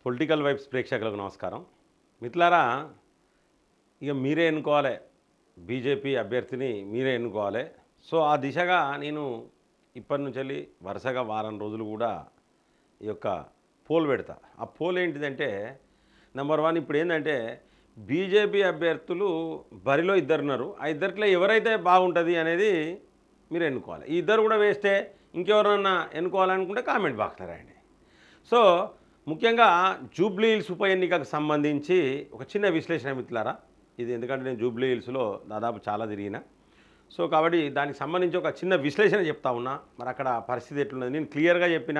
Political vibes ప్రేక్షకులకు నమస్కారం. మిత్రులారా, ఇక మీరే ఎన్నుకోవాలి, బీజేపీ అభ్యర్థిని మీరే ఎన్నుకోవాలి. సో ఆ దిశగా నేను ఇప్పటి నుంచి వెళ్ళి వరుసగా వారం రోజులు కూడా ఈ యొక్క పోల్ పెడతా. ఆ పోల్ ఏంటిదంటే, నెంబర్ 1 ఇప్పుడు ఏంటంటే బీజేపీ అభ్యర్థులు బరిలో ఇద్దరున్నారు. ఆ ఇద్దరిలో ఎవరైతే బాగుంటుంది అనేది మీరు ఎన్నుకోవాలి. ఈ ఇద్దరు కూడా వేస్తే ఇంకెవరన్నా ఎన్నుకోవాలనుకుంటే కామెంట్ బాక్స్లో రాయండి. సో ముఖ్యంగా జూబ్లీ హిల్స్ ఉప ఎన్నికకు సంబంధించి ఒక చిన్న విశ్లేషణ మిత్రులారా. ఇది ఎందుకంటే నేను జూబ్లీ హిల్స్లో దాదాపు చాలా తిరిగిన. సో కాబట్టి దానికి సంబంధించి ఒక చిన్న విశ్లేషణ చెప్తా ఉన్నా. మరి అక్కడ పరిస్థితి ఎట్లున్నది నేను క్లియర్గా చెప్పిన.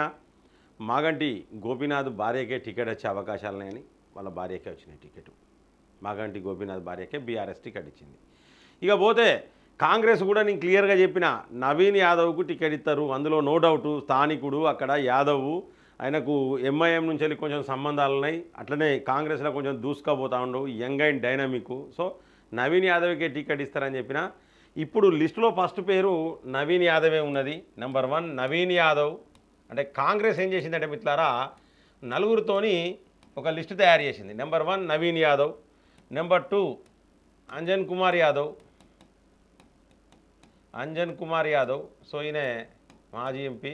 మాగంటి గోపీనాథ్ భార్యకే టికెట్ వచ్చే అవకాశాలు ఉన్నాయని, వాళ్ళ భార్యకే వచ్చినాయి టికెట్. మాగంటి గోపీనాథ్ భార్యకే బీఆర్ఎస్ టికెట్ ఇచ్చింది. ఇక పోతే కాంగ్రెస్ కూడా నేను క్లియర్గా చెప్పిన, నవీన్ యాదవ్కు టికెట్ ఇస్తారు. అందులో నో డౌటు. స్థానికుడు అక్కడ యాదవ్, ఆయనకు ఎంఐఎం నుంచి వెళ్ళి కొంచెం సంబంధాలు ఉన్నాయి. అట్లనే కాంగ్రెస్లో కొంచెం దూసుకపోతా ఉండవు, young and dynamic. So Naveen యాదవ్కే టికెట్ ఇస్తారని చెప్పిన. ఇప్పుడు లిస్టులో ఫస్ట్ పేరు నవీన్ యాదవే ఉన్నది. నెంబర్ 1 నవీన్ యాదవ్. అంటే కాంగ్రెస్ ఏం చేసిందంటే మిత్రులారా, నలుగురితోని ఒక లిస్టు తయారు చేసింది. Number 1 Naveen Yadav, number 2 Anjan Kumar Yadav. So ఈయన మాజీ ఎంపీ.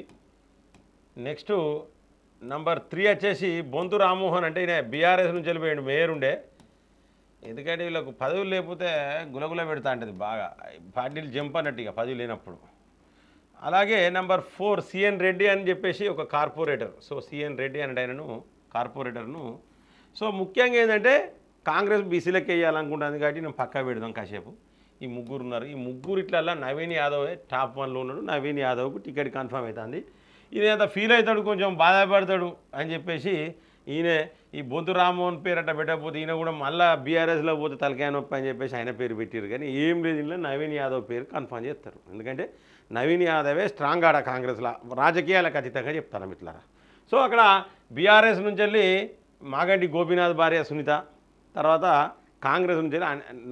నెక్స్ట్ నంబర్ 3 వచ్చేసి బొంతు రామ్మోహన్. అంటే ఈయన బీఆర్ఎస్ నుంచి వెళ్ళిపోయాడు, మేయర్ ఉండే. ఎందుకంటే వీళ్ళకు పదవులు లేకపోతే గులగుల పెడతా ఉంటుంది బాగా, పార్టీలు జంప్ అన్నట్టు ఇక పదవి లేనప్పుడు. అలాగే నెంబర్ 4 సిఎన్ రెడ్డి అని చెప్పేసి ఒక కార్పొరేటర్. సో సిఎన్ రెడ్డి అంటే ఆయనను కార్పొరేటర్ను. సో ముఖ్యంగా ఏంటంటే కాంగ్రెస్ బీసీలకు వేయాలనుకుంటుంది కాబట్టి నేను పక్కా పెడదాం కాసేపు. ఈ ముగ్గురు ఉన్నారు. ఈ ముగ్గురిట్లల్లా నవీన్ యాదవే టాప్ 1లో ఉన్నాడు. నవీన్ యాదవ్కు టికెట్ కన్ఫర్మ్ అవుతుంది. ఈయన అంత ఫీల్ అవుతాడు, కొంచెం బాధపడతాడు అని చెప్పేసి ఈయన ఈ బొంతు రామ్మోహన్ పేరు అట్లా పెట్టకపోతే ఈయన కూడా మళ్ళీ బీఆర్ఎస్లో పోతే తలకాయ నొప్పి అని చెప్పేసి ఆయన పేరు పెట్టారు. కానీ ఏం లేదు, ఇంట్లో నవీన్ యాదవ్ పేరు కన్ఫర్మ్ చేస్తారు. ఎందుకంటే నవీన్ యాదవే స్ట్రాంగ్ ఆడ కాంగ్రెస్లో, రాజకీయాలకు అతీతంగా చెప్తారు మిత్రులారా. సో అక్కడ బీఆర్ఎస్ నుంచి వెళ్ళి మాగంటి గోపీనాథ్ భార్య సునీత, తర్వాత కాంగ్రెస్ నుంచి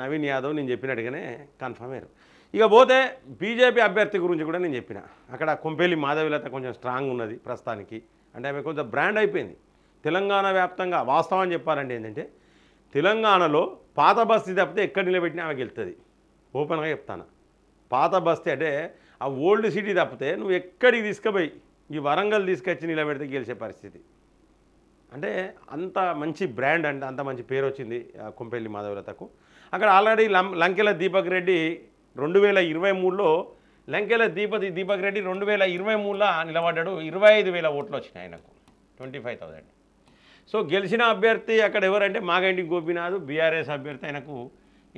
నవీన్ యాదవ్ నేను చెప్పినట్టుగానే కన్ఫర్మ్ అయ్యారు. ఇక పోతే బీజేపీ అభ్యర్థి గురించి కూడా నేను చెప్పిన. అక్కడ కొంపెల్లి మాధవిలత కొంచెం స్ట్రాంగ్ ఉన్నది ప్రస్తుతానికి. అంటే ఆమె కొంచెం బ్రాండ్ అయిపోయింది తెలంగాణ వ్యాప్తంగా. వాస్తవం చెప్పాలంటే ఏంటంటే తెలంగాణలో పాత బస్తీ తప్పితే ఎక్కడ నిలబెట్టినా ఆమె గెలుతుంది. ఓపెన్గా చెప్తాను. పాత బస్తీ అంటే ఆ ఓల్డ్ సిటీ తప్పితే నువ్వు ఎక్కడికి తీసుకుపోయి ఈ వరంగల్ తీసుకొచ్చి నిలబెడితే గెలిచే పరిస్థితి. అంటే అంత మంచి బ్రాండ్, అంటే అంత మంచి పేరు వచ్చింది కొంపెల్లి మాధవిలతకు. అక్కడ ఆల్రెడీ లంకెల దీపక్ రెడ్డి 2023లో లంకెల దీపక్ రెడ్డి 2023లో నిలబడ్డాడు. 25,000 ఓట్లు వచ్చినాయి ఆయనకు, 25,000. సో గెలిచిన అభ్యర్థి అక్కడ ఎవరంటే మాగంటి గోపీనాథ్. బీఆర్ఎస్ అభ్యర్థి ఆయనకు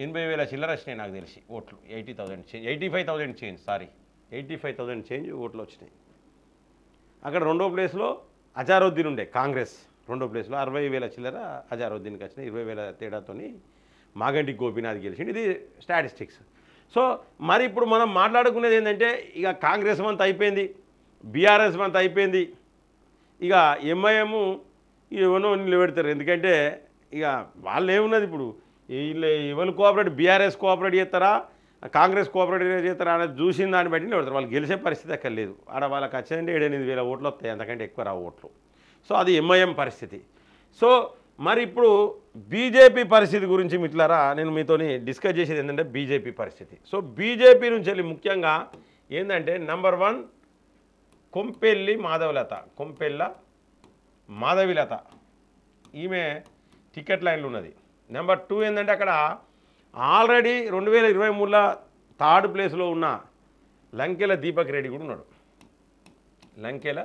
80,000 చిల్లర వచ్చినాయి నాకు తెలిసి ఓట్లు. 85,000 చేంజ్, సారీ 85,000 చేంజ్ ఓట్లు వచ్చినాయి. అక్కడ రెండో ప్లేస్లో అజారుద్దీన్ ఉండే కాంగ్రెస్. రెండో ప్లేస్లో 60,000 చిల్లర అజారుద్దీన్కి వచ్చినాయి. 20,000 తేడాతో మాగంటి గోపీనాథ్ గెలిచింది. ఇది స్టాటిస్టిక్స్. సో మరి ఇప్పుడు మనం మాట్లాడుకునేది ఏంటంటే, ఇక కాంగ్రెస్ వంత అయిపోయింది, బీఆర్ఎస్ వంత అయిపోయింది. ఇక ఎంఐఎం ఎవరో నిలబెడతారు. ఎందుకంటే ఇక వాళ్ళు ఏమున్నది ఇప్పుడు, వీళ్ళు ఎవరు కోఆపరేట్, బీఆర్ఎస్ కోఆపరేట్ చేస్తారా కాంగ్రెస్ కోఆపరేట్ చేస్తారా అనేది చూసిన దాన్ని బట్టి నిలబెడతారు. వాళ్ళు గెలిచే పరిస్థితి అక్కడ లేదు. ఆడ వాళ్ళకి వచ్చిందంటే 7,000-8,000 ఓట్లు వస్తాయి, అంతకంటే ఎక్కువ రావు ఓట్లు. సో అది ఎంఐఎం పరిస్థితి. సో మరి ఇప్పుడు బీజేపీ పరిస్థితి గురించి మిత్రులారా నేను మీతోని డిస్కస్ చేసేది ఏంటంటే బీజేపీ పరిస్థితి. సో బీజేపీ నుంచి వెళ్ళి ముఖ్యంగా ఏంటంటే నెంబర్ 1 కొంపెల్లి మాధవిలత, ఈమె టికెట్ లైన్లు ఉన్నది. నెంబర్ 2 ఏంటంటే అక్కడ ఆల్రెడీ 2023లో 3rd ప్లేస్లో ఉన్న లంకెల దీపక్ రెడ్డి కూడా ఉన్నాడు. లంకెల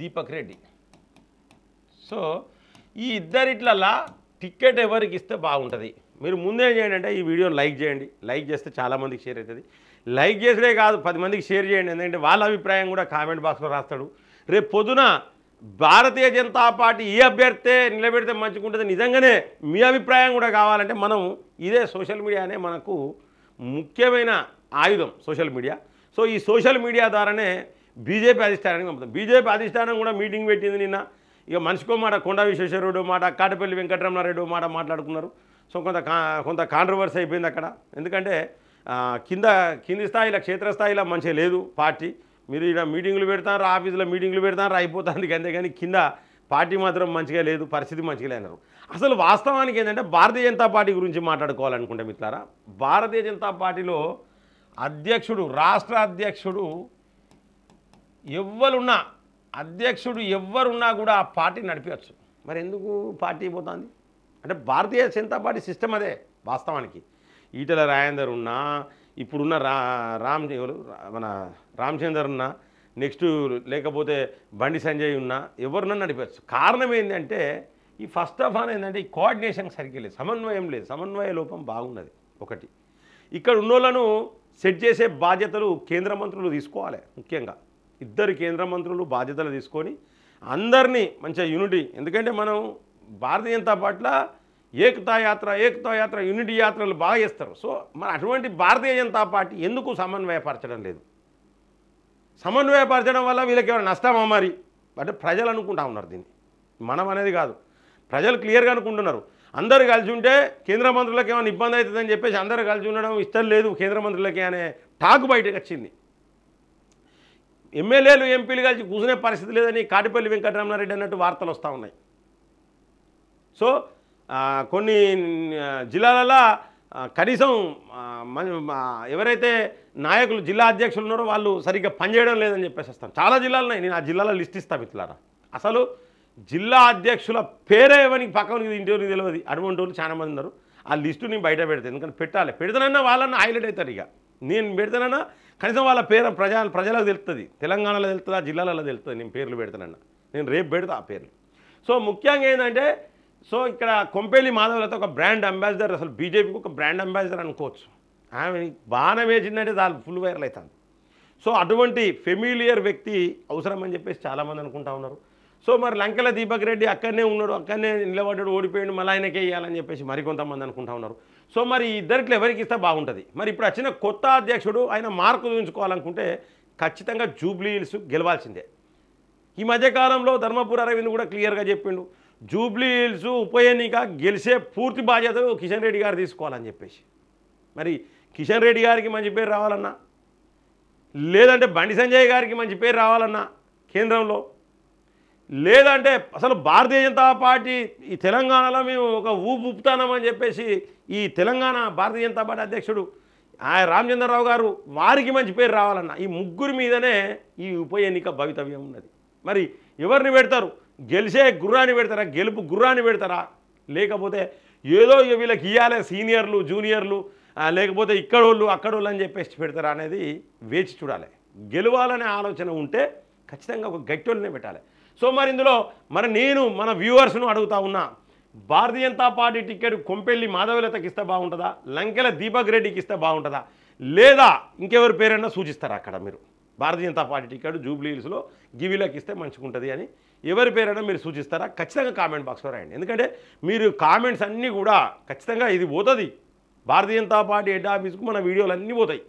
దీపక్ రెడ్డి. సో ఈ ఇద్దరిట్లల్లా టికెట్ ఎవరికి ఇస్తే బాగుంటుంది. మీరు ముందే చేయండి అంటే ఈ వీడియోని లైక్ చేయండి. లైక్ చేస్తే చాలామందికి షేర్ అవుతుంది. లైక్ చేసే కాదు 10 మందికి షేర్ చేయండి. ఎందుకంటే వాళ్ళ అభిప్రాయం కూడా కామెంట్ బాక్స్లో రాస్తాడు. రేపు పొద్దున భారతీయ జనతా పార్టీ ఈ అభ్యర్థే నిలబెడితే మంచిగా ఉంటుంది, నిజంగానే మీ అభిప్రాయం కూడా కావాలంటే మనం ఇదే సోషల్ మీడియానే మనకు ముఖ్యమైన ఆయుధం సోషల్ మీడియా. సో ఈ సోషల్ మీడియా ద్వారానే బీజేపీ అధిష్టానానికి పంపుతాం. బీజేపీ అధిష్టానం కూడా మీటింగ్ పెట్టింది నిన్న. ఇక మనిషికో మాట, కొండా విశ్వేశ్వరరెడ్డి మాట, కాటపల్లి వెంకటరమణారెడ్డి మాట మాట్లాడుకున్నారు. సో కొంత కాంట్రవర్సీ అయిపోయింది అక్కడ. ఎందుకంటే కింది స్థాయిలో క్షేత్రస్థాయిలో మంచిగా లేదు పార్టీ. మీరు ఇక్కడ మీటింగులు పెడతారు, ఆఫీసులో మీటింగులు పెడతారు, అయిపోతుంది. అంతేగాని కింద పార్టీ మాత్రం మంచిగా లేదు, పరిస్థితి మంచిగా లేదన్నారు. అసలు వాస్తవానికి ఏంటంటే భారతీయ జనతా పార్టీ గురించి మాట్లాడుకోవాలనుకుంటే మిత్రులారా, భారతీయ జనతా పార్టీలో అధ్యక్షుడు, రాష్ట్ర అధ్యక్షుడు ఎవ్వరున్నా కూడా ఆ పార్టీ నడిపించచ్చు. మరి ఎందుకు పార్టీ పోతుంది అంటే భారతీయ జనతా పార్టీ సిస్టమ్ అదే. వాస్తవానికి ఈటెల రాజేందర్ ఉన్నా, ఇప్పుడున్న మన రామచందర్ ఉన్నా, నెక్స్ట్ లేకపోతే బండి సంజయ్ ఉన్నా, ఎవరున్నా నడిపచ్చు. కారణం ఏంటంటే ఈ ఫస్ట్ ఆఫ్ ఆల్ ఏంటంటే ఈ కోఆర్డినేషన్ సరిగ్గా లేదు, సమన్వయం లేదు, సమన్వయ లోపం బాగున్నది. ఒకటి ఇక్కడ ఉన్నోళ్ళను సెట్ చేసే బాధ్యతలు కేంద్ర మంత్రులు తీసుకోవాలి. ముఖ్యంగా ఇద్దరు కేంద్ర మంత్రులు బాధ్యతలు తీసుకొని అందరినీ మంచిగా యూనిటీ, ఎందుకంటే మనం భారతీయ జనతా పార్టీలో ఏకతా యాత్ర యూనిటీ యాత్రలు బాగా చేస్తారు. సో మరి అటువంటి భారతీయ జనతా పార్టీ ఎందుకు సమన్వయపరచడం లేదు? సమన్వయపరచడం వల్ల వీళ్ళకి ఏమైనా నష్టమా మరి అంటే ప్రజలు అనుకుంటా ఉన్నారు. దీన్ని మనం అనేది కాదు, ప్రజలు క్లియర్గా అనుకుంటున్నారు. అందరూ కలిసి ఉంటే కేంద్ర మంత్రులకు ఏమైనా ఇబ్బంది అవుతుందని చెప్పేసి అందరూ కలిసి ఉండడం ఇష్టం లేదు కేంద్ర మంత్రులకి అనే టాక్ బయటకు వచ్చింది. ఎమ్మెల్యేలు ఎంపీలు కలిసి కూర్చునే పరిస్థితి లేదని కాటిపల్లి వెంకటరమణారెడ్డి అన్నట్టు వార్తలు వస్తూ ఉన్నాయి. సో కొన్ని జిల్లాలలో కనీసం ఎవరైతే నాయకులు జిల్లా అధ్యక్షులు ఉన్నారో వాళ్ళు సరిగ్గా పనిచేయడం లేదని చెప్పేసి వస్తాను. చాలా జిల్లాలు ఉన్నాయి, నేను ఆ జిల్లాలో లిస్ట్ ఇస్తాను మిత్రులారా. అసలు జిల్లా అధ్యక్షుల పేరే ఎవరికి పక్కనకి ఇంటికి తెలియదు, అటువంటి వాళ్ళు చాలామంది ఉన్నారు. ఆ లిస్టు నేను బయట పెడతాను, ఎందుకంటే పెడతానన్నా వాళ్ళన్నా హైలైట్ అవుతారు. ఇక నేను పెడతానన్నా కనీసం వాళ్ళ పేరు ప్రజలకు తెలుస్తుంది, తెలంగాణలో తెలుస్తుంది, ఆ జిల్లాలలో తెలుస్తుంది. నేను పేర్లు పెడతానన్నా, నేను రేపు పెడతా ఆ పేర్లు. సో ముఖ్యంగా ఏంటంటే సో ఇక్కడ కొంపెల్లి మాధవలతో ఒక బ్రాండ్ అంబాసిడర్, అసలు బీజేపీకి ఒక బ్రాండ్ అంబాసిడర్ అనుకోవచ్చు. ఆమె బాణం వేసిందంటే దాని ఫుల్ వైరల్ అవుతుంది. సో అటువంటి ఫెమిలియర్ వ్యక్తి అవసరం అని చెప్పేసి చాలామంది అనుకుంటా ఉన్నారు. సో మరి లంకెల దీపక్ రెడ్డి అక్కడనే ఉన్నాడు, అక్కడనే నిలబడ్డాడు, ఓడిపోయాడు, మళ్ళీ ఆయనకే వేయాలని చెప్పేసి మరికొంతమంది అనుకుంటా ఉన్నారు. సో మరి ఇద్దరిట్లో ఎవరికి ఇస్తే బాగుంటుంది? మరి ఇప్పుడు వచ్చిన కొత్త అధ్యక్షుడు ఆయన మార్కు చూపించుకోవాలనుకుంటే ఖచ్చితంగా జూబ్లీ హిల్స్ గెలవాల్సిందే. ఈ మధ్యకాలంలో ధర్మపురి అరవింద్ కూడా క్లియర్గా చెప్పిండు, జూబ్లీ హిల్స్ ఉప ఎన్నిక గెలిచే పూర్తి బాధ్యతలు కిషన్ రెడ్డి గారు తీసుకోవాలని చెప్పేసి. మరి కిషన్ రెడ్డి గారికి మంచి పేరు రావాలన్నా, లేదంటే బండి సంజయ్ గారికి మంచి పేరు రావాలన్నా కేంద్రంలో, లేదంటే అసలు భారతీయ జనతా పార్టీ ఈ తెలంగాణలో మేము ఒక ఊపుతామని చెప్పేసి ఈ తెలంగాణ భారతీయ జనతా పార్టీ అధ్యక్షుడు రామచంద్రరావు గారు వారికి మంచి పేరు రావాలన్నా ఈ ముగ్గురి మీదనే ఈ ఉప ఎన్నిక భవితవ్యం ఉన్నది. మరి ఎవరిని పెడతారు? గెలిచే గుర్రాన్ని పెడతారా, గెలుపు గుర్రాన్ని పెడతారా, లేకపోతే ఏదో వీళ్ళకి ఇవ్వాలి సీనియర్లు జూనియర్లు లేకపోతే ఇక్కడోళ్ళు అక్కడోళ్ళు అని చెప్పేసి పెడతారా అనేది వేచి చూడాలి. గెలవాలనే ఆలోచన ఉంటే ఖచ్చితంగా ఒక గట్టోళ్ళనే పెట్టాలి. సో మరి ఇందులో నేను మన వ్యూవర్స్ను అడుగుతా ఉన్నా, భారతీయ జనతా పార్టీ టికెట్ కొంపెల్లి మాధవలతకి ఇస్తే బాగుంటుందా, లంకెల దీపక్ రెడ్డికి ఇస్తే బాగుంటుందా, లేదా ఇంకెవరి పేరైనా సూచిస్తారా? అక్కడ మీరు Bharatiya Janata party ticket Jubilee హిల్స్లో గివిలకు ఇస్తే మంచిగా ఉంటుంది అని ఎవరి పేరైనా మీరు సూచిస్తారా? ఖచ్చితంగా కామెంట్ బాక్స్లో రాయండి. ఎందుకంటే మీరు కామెంట్స్ అన్నీ కూడా ఖచ్చితంగా ఇది పోతుంది భారతీయ జనతా పార్టీ హెడ్ ఆఫీస్కు, మన వీడియోలు అన్నీ పోతాయి,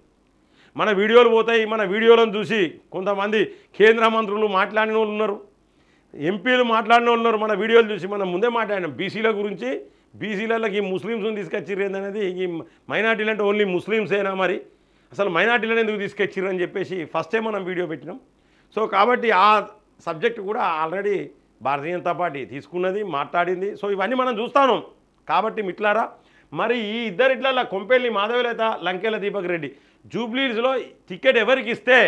మన వీడియోలు పోతాయి. మన వీడియోలను చూసి కొంతమంది కేంద్ర మంత్రులు మాట్లాడిన వాళ్ళు ఉన్నారు, ఎంపీలు మాట్లాడిన వాళ్ళు ఉన్నారు. మన వీడియోలు చూసి మనం ముందే మాట్లాడినాం బీసీల గురించి, బీసీలకి ఈ ముస్లిమ్స్ని తీసుకొచ్చిర్రు ఏందనేది, ఈ మైనార్టీలు అంటే ఓన్లీ ముస్లిమ్సేనా, మరి అసలు మైనార్టీలను ఎందుకు తీసుకొచ్చిర్రు అని చెప్పేసి ఫస్ట్ టైం మనం వీడియో పెట్టినాం. సో కాబట్టి ఆ సబ్జెక్ట్ కూడా ఆల్రెడీ భారతీయ జనతా పార్టీ తీసుకున్నది, మాట్లాడింది. సో ఇవన్నీ మనం చూస్తాను. కాబట్టి మిట్లారా, మరి ఈ ఇద్దరిట్ల కొంపెల్లి మాధవలత, లంకెల దీపక్ రెడ్డి జూబ్లీ హిల్స్లో టికెట్ ఎవరికి ఇస్తే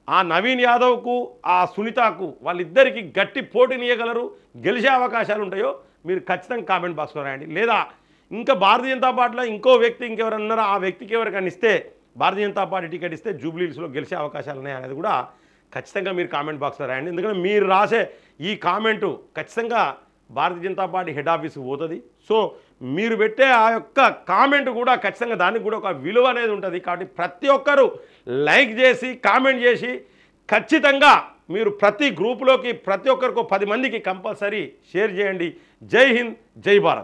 ఆ నవీన్ యాదవ్కు ఆ సునీతకు వాళ్ళిద్దరికి గట్టి పోటీనియగలరు, గెలిచే అవకాశాలు ఉంటాయో మీరు ఖచ్చితంగా కామెంట్ బాక్స్లో రాయండి. లేదా ఇంకా భారతీయ జనతా పార్టీలో ఇంకో వ్యక్తి ఇంకెవరైనా ఉన్నారో ఆ వ్యక్తికి ఎవరికైనా ఇస్తే భారతీయ జనతా పార్టీ టికెట్ ఇస్తే జూబ్లీ హిల్స్లో గెలిచే అవకాశాలు ఉన్నాయి అనేది కూడా ఖచ్చితంగా మీరు కామెంట్ బాక్స్లో రాయండి. ఎందుకంటే మీరు రాసే ఈ కామెంటు ఖచ్చితంగా భారతీయ జనతా పార్టీ హెడ్ ఆఫీస్కి పోతుంది. సో మీరు పెట్టే ఆ యొక్క కామెంట్ కూడా ఖచ్చితంగా దానికి కూడా ఒక విలువ అనేది ఉంటుంది. కాబట్టి ప్రతి ఒక్కరూ లైక్ చేసి కామెంట్ చేసి ఖచ్చితంగా మీరు ప్రతి గ్రూపులోకి ప్రతి ఒక్కరికి 10 మందికి కంపల్సరీ షేర్ చేయండి. జై హింద్, జై భారత్.